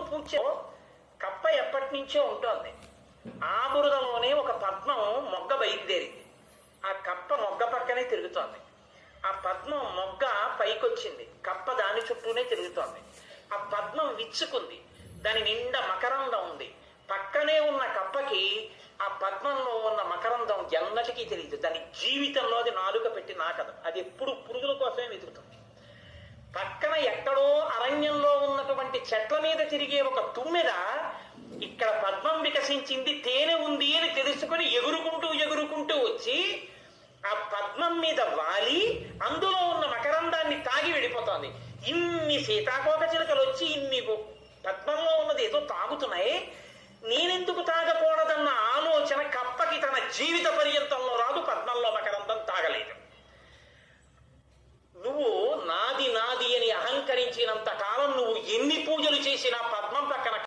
నువ్వు పూర్తి కప్ప ఎప్పటి నుంచో ఉంటుంది. ఆ బురదలోనే ఒక పద్మం మొగ్గ బయలుదేరింది. ఆ కప్ప మొగ్గ పక్కనే తిరుగుతోంది. ఆ పద్మం మొగ్గ పైకొచ్చింది, కప్ప దాని చుట్టూనే తిరుగుతోంది. ఆ పద్మం విచ్చుకుంది, దాని నిండా మకరందం ఉంది. పక్కనే ఉన్న కప్పకి ఆ పద్మంలో ఉన్న మకరందం ఎన్నటికీ తెలియదు. దాని జీవితంలో అది నాలుక పెట్టి నాకదు. అది ఎప్పుడు పురుగుల కోసమే వెతుకుతుంది. పక్కన ఎక్కడో అరణ్యంలో ఉన్నటువంటి చెట్ల మీద తిరిగే ఒక తుమ్మెద ఇక్కడ పద్మం వికసించింది, తేనె ఉంది అని తెలుసుకుని ఎగురుకుంటూ ఎగురుకుంటూ వచ్చి ఆ పద్మం మీద వాలి అందులో ఉన్న మకరందాన్ని తాగి వెళ్ళిపోతోంది. ఇన్ని సీతాకోక చిలుకలు వచ్చి ఇన్ని పద్మంలో ఉన్నది ఏదో తాగుతున్నాయి, నేనెందుకు తాగకూడదన్న ఆలోచన కప్పకి తన జీవిత పర్యంతంలో రాదు. పద్మంలో మకరందం తాగలేదు. నువ్వు నాది నాది అని అహంకరించినంత కాలం నువ్వు ఎన్ని పూజలు చేసినా